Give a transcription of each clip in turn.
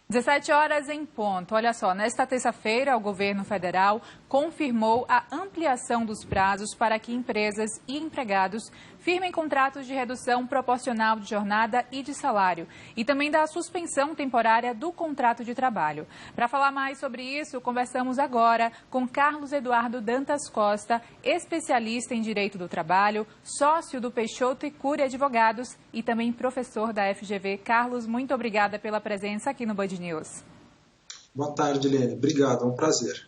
17 horas em ponto. Olha só, nesta terça-feira, o governo federal confirmou a ampliação dos prazos para que empresas e empregados firmem contratos de redução proporcional de jornada e de salário e também da suspensão temporária do contrato de trabalho. Para falar mais sobre isso, conversamos agora com Carlos Eduardo Dantas Costa, especialista em Direito do Trabalho, sócio do Peixoto e Cury Advogados e também professor da FGV. Carlos, muito obrigada pela presença aqui no Band News. Boa tarde, Helene. Obrigado, é um prazer.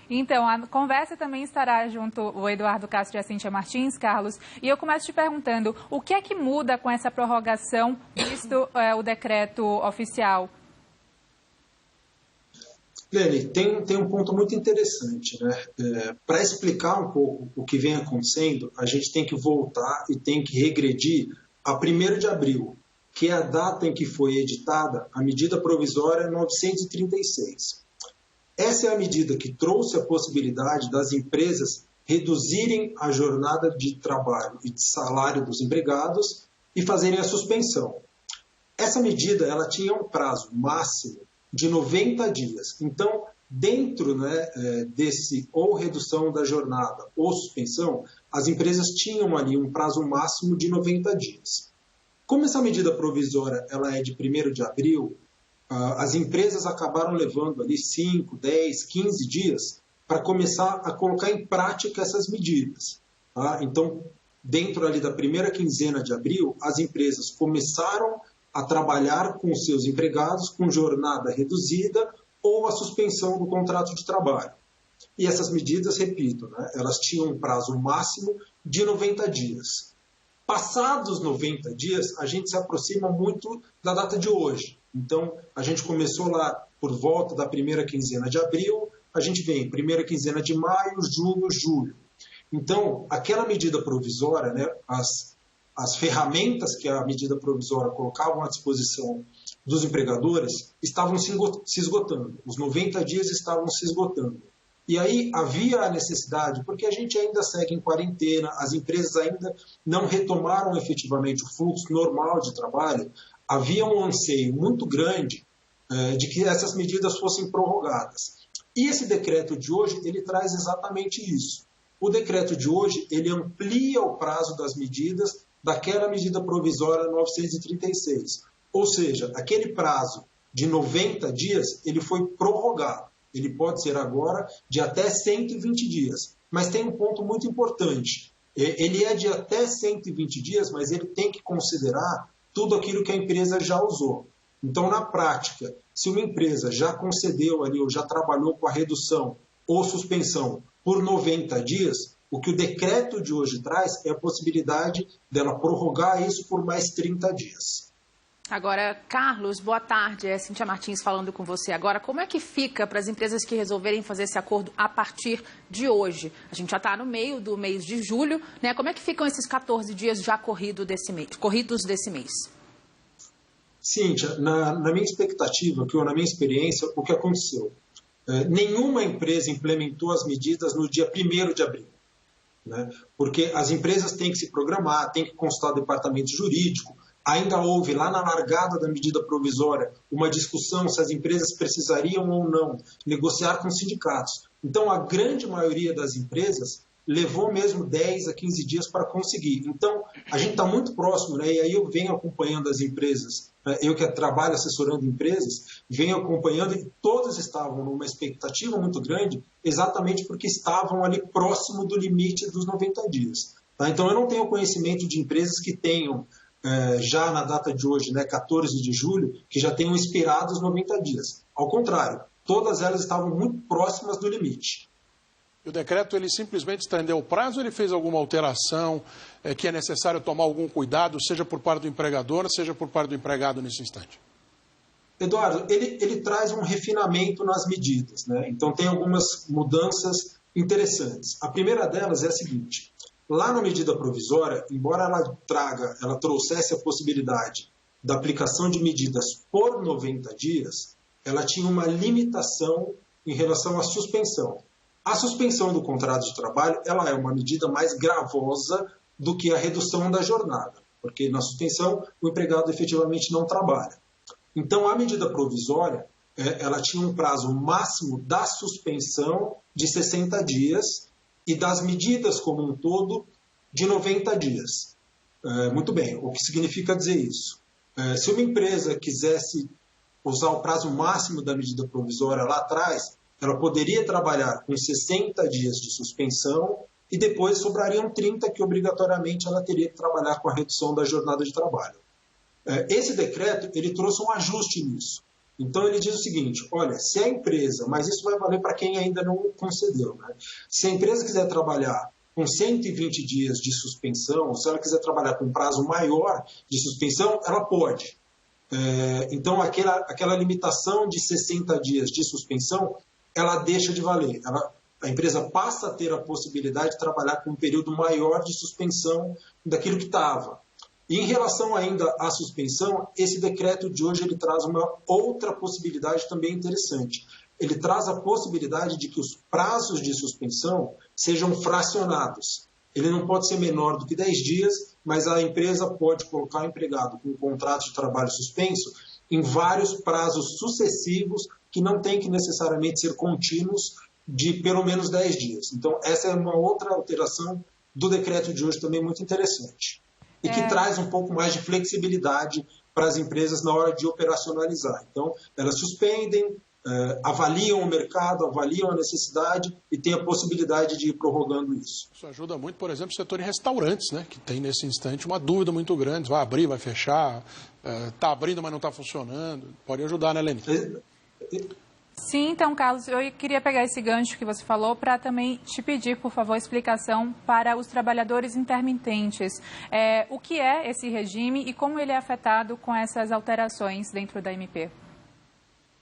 Então, a conversa também estará junto o Eduardo Castro e a Cíntia Martins, Carlos. E eu começo te perguntando, o que é que muda com essa prorrogação, visto o decreto oficial? Helene, tem um ponto muito interessante, né? Para explicar um pouco o que vem acontecendo, a gente tem que voltar e tem que regredir a 1º de abril, que é a data em que foi editada a medida provisória 936. Essa é a medida que trouxe a possibilidade das empresas reduzirem a jornada de trabalho e de salário dos empregados e fazerem a suspensão. Essa medida ela tinha um prazo máximo de 90 dias. Então, dentro desse ou redução da jornada ou suspensão, as empresas tinham ali um prazo máximo de 90 dias. Como essa medida provisória ela é de 1º de abril, as empresas acabaram levando ali 5, 10, 15 dias para começar a colocar em prática essas medidas. Tá? Então, dentro ali da primeira quinzena de abril, as empresas começaram a trabalhar com os seus empregados com jornada reduzida ou a suspensão do contrato de trabalho. E essas medidas, repito, elas tinham um prazo máximo de 90 dias. Passados 90 dias, a gente se aproxima muito da data de hoje. Então, a gente começou lá por volta da primeira quinzena de abril, a gente vem primeira quinzena de maio, junho, julho. Então, aquela medida provisória, as ferramentas que a medida provisória colocava à disposição dos empregadores estavam se esgotando. Os 90 dias estavam se esgotando. E aí havia a necessidade, porque a gente ainda segue em quarentena, as empresas ainda não retomaram efetivamente o fluxo normal de trabalho, havia um anseio muito grande de que essas medidas fossem prorrogadas. E esse decreto de hoje, ele traz exatamente isso. O decreto de hoje, ele amplia o prazo das medidas daquela medida provisória 936. Ou seja, aquele prazo de 90 dias, ele foi prorrogado. Ele pode ser agora de até 120 dias. Mas tem um ponto muito importante. Ele é de até 120 dias, mas ele tem que considerar tudo aquilo que a empresa já usou. Então, na prática, se uma empresa já concedeu ali ou já trabalhou com a redução ou suspensão por 90 dias, o que o decreto de hoje traz é a possibilidade dela prorrogar isso por mais 30 dias. Agora, Carlos, boa tarde. É Cíntia Martins falando com você agora. Como é que fica para as empresas que resolverem fazer esse acordo a partir de hoje? A gente já está no meio do mês de julho, né? Como é que ficam esses 14 dias já corridos desse mês? Cíntia, na minha expectativa, na minha experiência, o que aconteceu? Nenhuma empresa implementou as medidas no dia 1º de abril. Né? Porque as empresas têm que se programar, têm que constar o departamento jurídico. Ainda houve, lá na largada da medida provisória, uma discussão se as empresas precisariam ou não negociar com os sindicatos. Então, a grande maioria das empresas levou mesmo 10 a 15 dias para conseguir. Então, a gente está muito próximo, né? E aí eu venho acompanhando as empresas, eu que trabalho assessorando empresas, venho acompanhando e todas estavam numa expectativa muito grande, exatamente porque estavam ali próximo do limite dos 90 dias. Tá? Então, eu não tenho conhecimento de empresas que tenham já na data de hoje, 14 de julho, que já tenham expirado os 90 dias. Ao contrário, todas elas estavam muito próximas do limite. O decreto, ele simplesmente estendeu o prazo ou ele fez alguma alteração que é necessário tomar algum cuidado, seja por parte do empregador, seja por parte do empregado nesse instante? Eduardo, ele traz um refinamento nas medidas, né? Então tem algumas mudanças interessantes. A primeira delas é a seguinte: lá na medida provisória, embora ela trouxesse a possibilidade da aplicação de medidas por 90 dias, ela tinha uma limitação em relação à suspensão. A suspensão do contrato de trabalho ela é uma medida mais gravosa do que a redução da jornada, porque na suspensão o empregado efetivamente não trabalha. Então, a medida provisória ela tinha um prazo máximo da suspensão de 60 dias e das medidas como um todo de 90 dias. Muito bem, o que significa dizer isso? Se uma empresa quisesse usar o prazo máximo da medida provisória lá atrás, ela poderia trabalhar com 60 dias de suspensão e depois sobrariam 30 que obrigatoriamente ela teria que trabalhar com a redução da jornada de trabalho. Esse decreto ele trouxe um ajuste nisso. Então ele diz o seguinte, olha, se a empresa, mas isso vai valer para quem ainda não concedeu, né? Se a empresa quiser trabalhar com 120 dias de suspensão, ou se ela quiser trabalhar com um prazo maior de suspensão, ela pode. Então aquela limitação de 60 dias de suspensão, ela deixa de valer. A empresa passa a ter a possibilidade de trabalhar com um período maior de suspensão daquilo que estava. E em relação ainda à suspensão, esse decreto de hoje ele traz uma outra possibilidade também interessante. Ele traz a possibilidade de que os prazos de suspensão sejam fracionados. Ele não pode ser menor do que 10 dias, mas a empresa pode colocar o empregado com um contrato de trabalho suspenso em vários prazos sucessivos que não tem que necessariamente ser contínuos de pelo menos 10 dias. Então, essa é uma outra alteração do decreto de hoje também muito interessante. E que traz um pouco mais de flexibilidade para as empresas na hora de operacionalizar. Então, elas suspendem, avaliam o mercado, avaliam a necessidade e têm a possibilidade de ir prorrogando isso. Isso ajuda muito, por exemplo, o setor de restaurantes, né, que tem nesse instante uma dúvida muito grande, vai abrir, vai fechar, está abrindo, mas não está funcionando. Pode ajudar, né, Leni? Sim, então, Carlos, eu queria pegar esse gancho que você falou para também te pedir, por favor, explicação para os trabalhadores intermitentes. O que é esse regime e como ele é afetado com essas alterações dentro da MP?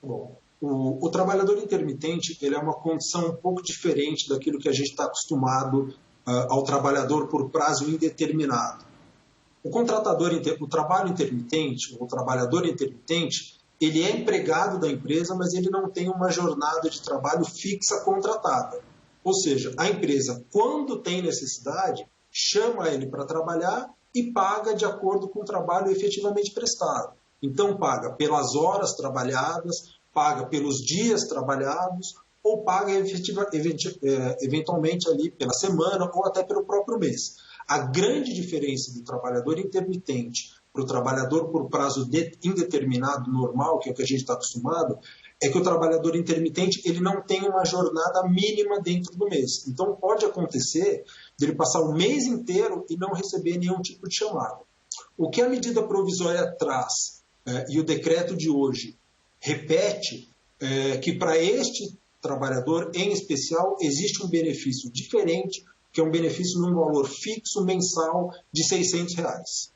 Bom, o trabalhador intermitente ele é uma condição um pouco diferente daquilo que a gente está acostumado ao trabalhador por prazo indeterminado. O trabalho intermitente, o trabalhador intermitente, ele é empregado da empresa, mas ele não tem uma jornada de trabalho fixa contratada. Ou seja, a empresa, quando tem necessidade, chama ele para trabalhar e paga de acordo com o trabalho efetivamente prestado. Então, paga pelas horas trabalhadas, paga pelos dias trabalhados, ou paga eventualmente ali pela semana ou até pelo próprio mês. A grande diferença do trabalhador intermitente para o trabalhador por prazo indeterminado normal, que é o que a gente está acostumado, é que o trabalhador intermitente ele não tem uma jornada mínima dentro do mês. Então pode acontecer de ele passar o mês inteiro e não receber nenhum tipo de chamada. O que a medida provisória traz e o decreto de hoje repete que para este trabalhador em especial existe um benefício diferente, que é um benefício num valor fixo mensal de R$600.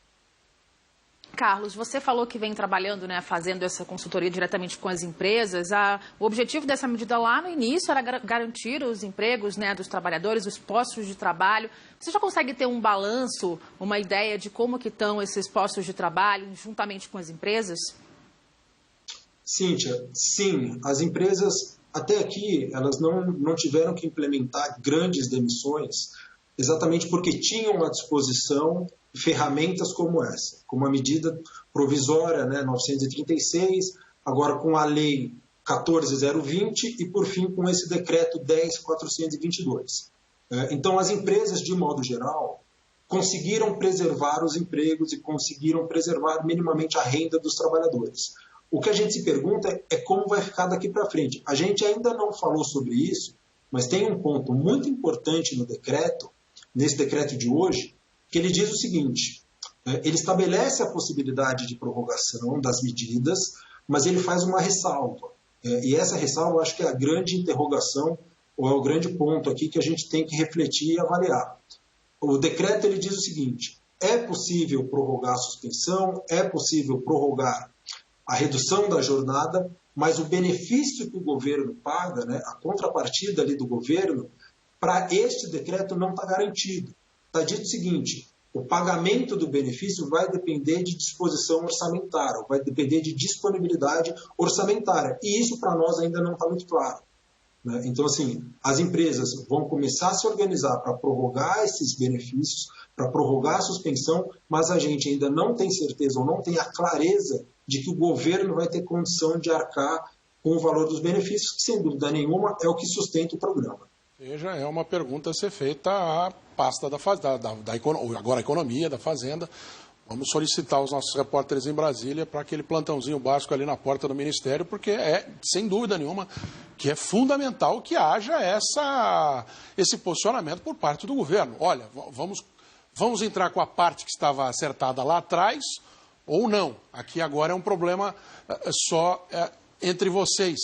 Carlos, você falou que vem trabalhando, né, fazendo essa consultoria diretamente com as empresas. O objetivo dessa medida lá no início era garantir os empregos, né, dos trabalhadores, os postos de trabalho. Você já consegue ter um balanço, uma ideia de como que estão esses postos de trabalho juntamente com as empresas? Cíntia, sim. As empresas, até aqui, elas não tiveram que implementar grandes demissões, exatamente porque tinham à disposição ferramentas como essa, como a medida provisória 936, agora com a lei 14.020 e, por fim, com esse decreto 10.422. Então, as empresas, de modo geral, conseguiram preservar os empregos e conseguiram preservar minimamente a renda dos trabalhadores. O que a gente se pergunta é como vai ficar daqui para frente. A gente ainda não falou sobre isso, mas tem um ponto muito importante no decreto, nesse decreto de hoje, que ele diz o seguinte, ele estabelece a possibilidade de prorrogação das medidas, mas ele faz uma ressalva. E essa ressalva eu acho que é a grande interrogação, ou é o grande ponto aqui que a gente tem que refletir e avaliar. O decreto ele diz o seguinte, é possível prorrogar a suspensão, é possível prorrogar a redução da jornada, mas o benefício que o governo paga, a contrapartida ali do governo, para este decreto não está garantido. Está dito o seguinte, o pagamento do benefício vai depender de disposição orçamentária, vai depender de disponibilidade orçamentária, e isso para nós ainda não está muito claro. Então, assim, as empresas vão começar a se organizar para prorrogar esses benefícios, para prorrogar a suspensão, mas a gente ainda não tem certeza ou não tem a clareza de que o governo vai ter condição de arcar com o valor dos benefícios, que sem dúvida nenhuma é o que sustenta o programa. Veja, é uma pergunta a ser feita à pasta agora a Economia, da Fazenda. Vamos solicitar os nossos repórteres em Brasília para aquele plantãozinho básico ali na porta do Ministério, porque é, sem dúvida nenhuma, que é fundamental que haja esse posicionamento por parte do governo. Olha, vamos entrar com a parte que estava acertada lá atrás ou não. Aqui agora é um problema só entre vocês.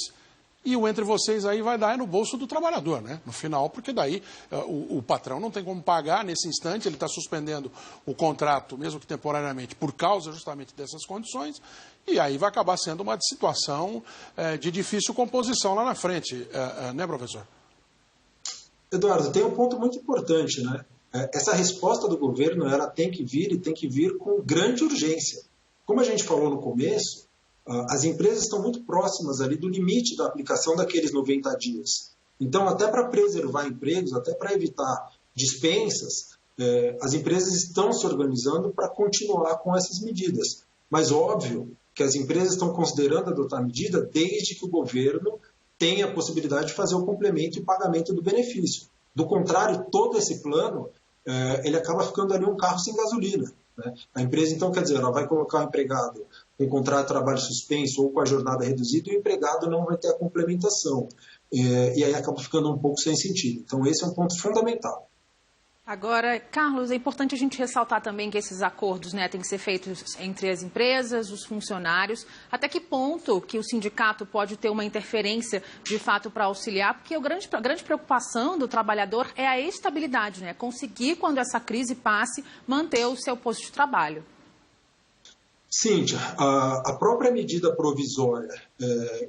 E o entre vocês aí vai dar no bolso do trabalhador, né? No final, porque daí o patrão não tem como pagar nesse instante, ele está suspendendo o contrato, mesmo que temporariamente, por causa justamente dessas condições, e aí vai acabar sendo uma situação de difícil composição lá na frente, né, professor? Eduardo, tem um ponto muito importante, né? Essa resposta do governo, ela tem que vir com grande urgência. Como a gente falou no começo, as empresas estão muito próximas ali do limite da aplicação daqueles 90 dias. Então, até para preservar empregos, até para evitar dispensas, as empresas estão se organizando para continuar com essas medidas. Mas, óbvio, que as empresas estão considerando adotar medida desde que o governo tenha a possibilidade de fazer o complemento e pagamento do benefício. Do contrário, todo esse plano, ele acaba ficando ali um carro sem gasolina, né? A empresa, então, quer dizer, ela vai colocar o empregado com contrato de trabalho suspenso ou com a jornada reduzida e o empregado não vai ter a complementação. E aí acaba ficando um pouco sem sentido. Então, esse é um ponto fundamental. Agora, Carlos, é importante a gente ressaltar também que esses acordos, né, têm que ser feitos entre as empresas, os funcionários. Até que ponto que o sindicato pode ter uma interferência, de fato, para auxiliar? Porque a grande preocupação do trabalhador é a estabilidade, né? Conseguir, quando essa crise passe, manter o seu posto de trabalho. Cíntia, a própria medida provisória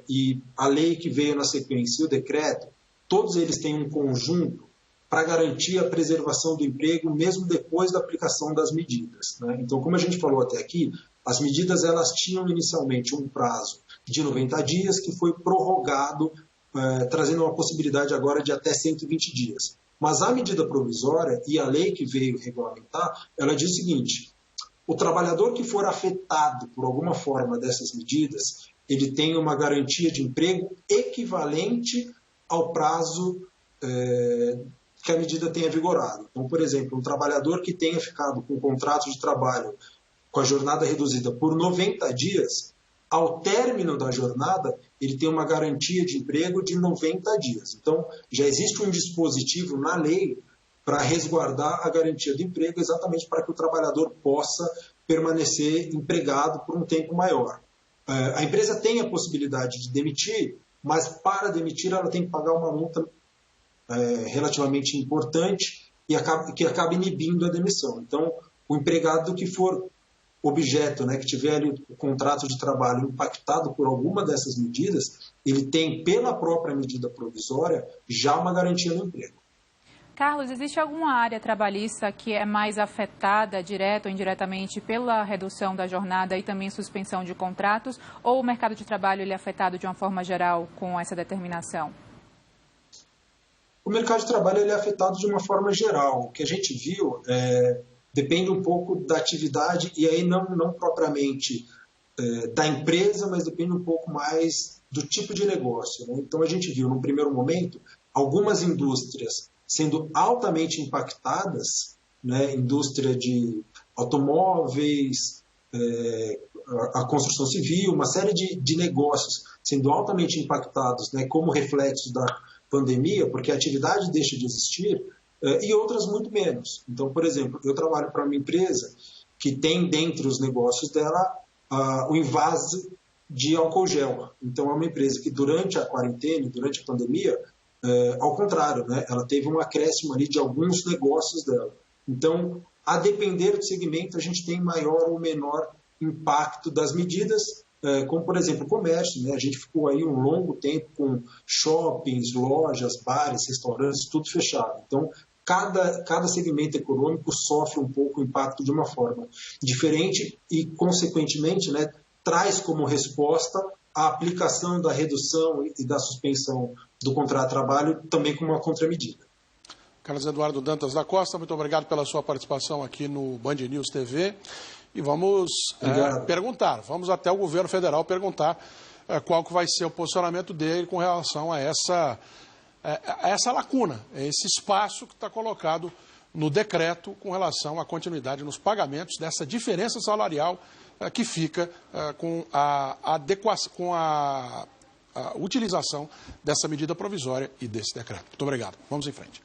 e a lei que veio na sequência e o decreto, todos eles têm um conjunto para garantir a preservação do emprego mesmo depois da aplicação das medidas, né? Então, como a gente falou até aqui, as medidas elas tinham inicialmente um prazo de 90 dias que foi prorrogado, trazendo uma possibilidade agora de até 120 dias. Mas a medida provisória e a lei que veio regulamentar, ela diz o seguinte: o trabalhador que for afetado por alguma forma dessas medidas, ele tem uma garantia de emprego equivalente ao prazo que a medida tenha vigorado. Então, por exemplo, um trabalhador que tenha ficado com um contrato de trabalho com a jornada reduzida por 90 dias, ao término da jornada, ele tem uma garantia de emprego de 90 dias. Então, já existe um dispositivo na lei para resguardar a garantia do emprego, exatamente para que o trabalhador possa permanecer empregado por um tempo maior. A empresa tem a possibilidade de demitir, mas para demitir ela tem que pagar uma multa relativamente importante e que acaba inibindo a demissão. Então, o empregado que for objeto, né, que tiver ali o contrato de trabalho impactado por alguma dessas medidas, ele tem, pela própria medida provisória, já uma garantia no emprego. Carlos, existe alguma área trabalhista que é mais afetada, direta ou indiretamente, pela redução da jornada e também suspensão de contratos, ou o mercado de trabalho ele é afetado de uma forma geral com essa determinação? O mercado de trabalho ele é afetado de uma forma geral. O que a gente viu depende um pouco da atividade, e aí não propriamente da empresa, mas depende um pouco mais do tipo de negócio, né? Então a gente viu, num primeiro momento, algumas indústrias sendo altamente impactadas, né? Indústria de automóveis, a construção civil, uma série de negócios sendo altamente impactados, né? Como reflexo da pandemia, porque a atividade deixa de existir, e outras muito menos. Então, por exemplo, eu trabalho para uma empresa que tem dentre os negócios dela o invase de álcool gel. Então, é uma empresa que durante a quarentena, durante a pandemia, ao contrário, né, ela teve um acréscimo ali de alguns negócios dela. Então, a depender do segmento, a gente tem maior ou menor impacto das medidas, como, por exemplo, o comércio, né? A gente ficou aí um longo tempo com shoppings, lojas, bares, restaurantes, tudo fechado. Então, cada segmento econômico sofre um pouco o impacto de uma forma diferente e, consequentemente, né, traz como resposta a aplicação da redução e da suspensão do contrato de trabalho também como uma contramedida. Carlos Eduardo Dantas da Costa, muito obrigado pela sua participação aqui no Band News TV. E vamos perguntar, vamos até o governo federal perguntar qual que vai ser o posicionamento dele com relação a essa lacuna, esse espaço que está colocado no decreto com relação à continuidade nos pagamentos dessa diferença salarial que fica com a utilização dessa medida provisória e desse decreto. Muito obrigado. Vamos em frente.